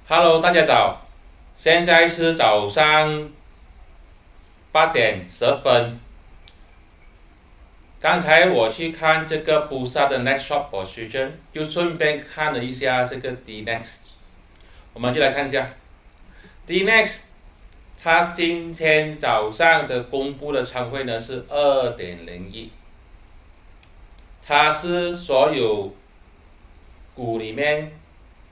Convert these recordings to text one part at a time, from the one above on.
Hello，大家早，现在是早上8点10分。刚才我去看这个布萨的 next short position，就顺便看了一下这个 D next，我们就来看一下 D next，它今天早上的公布的仓位呢是2.01，它是所有股里面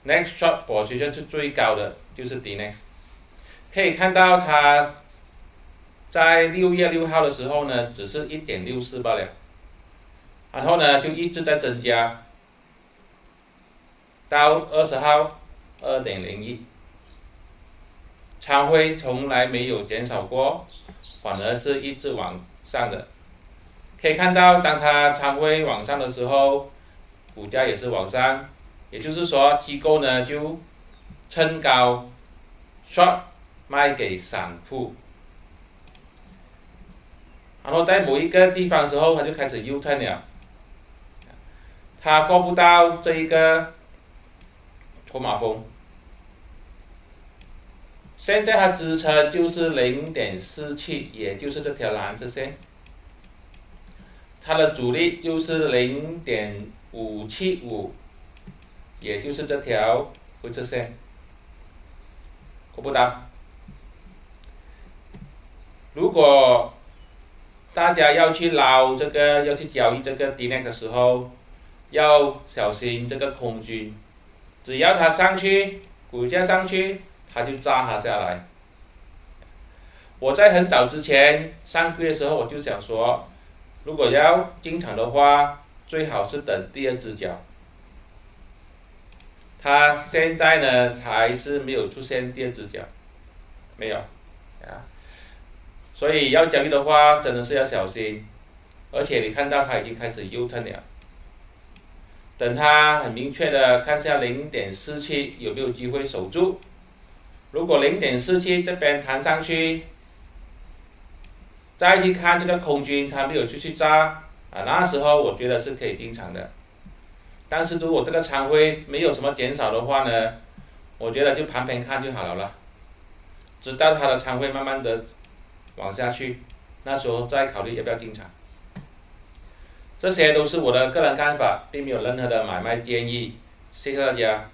next short position 是最高的，就是 D next。可以看到它在6月6号的时候呢，只是1.64罢了，然后呢就一直在增加，到20号2.01，仓位从来没有减少过，反而是一直往上的。可以看到，当它仓位往上的时候，股价也是往上，也就是说，机构呢就趁高 short 卖给散户。然后在某一个地方的时候，它就开始 U turn 了，它过不到这一个筹码峰，现在它支撑就是0.47，也就是这条蓝色线，它的阻力就是0.575，也就是这条灰色线，过不到。如果大家要去捞这个，要去交易这个 D next 的时候，要小心这个空军，只要它上去，股价上去，它就炸它下来。我在很早之前上个月的时候，我就想说，如果要进场的话，最好是等第二只脚。它现在呢，还是没有出现第二只脚，没有啊。所以要交易的话，真的是要小心，而且你看到它已经开始 U turn 了，等它很明确的看下0.47有没有机会守住。如果0.47这边弹上去，再去看这个空军它没有出去炸那时候我觉得是可以进场的。但是如果这个仓位没有什么减少的话呢，我觉得就盘边看就好了，直到它的仓位慢慢的往下去，那时候再考虑要不要进场。这些都是我的个人看法，并没有任何的买卖建议。谢谢大家。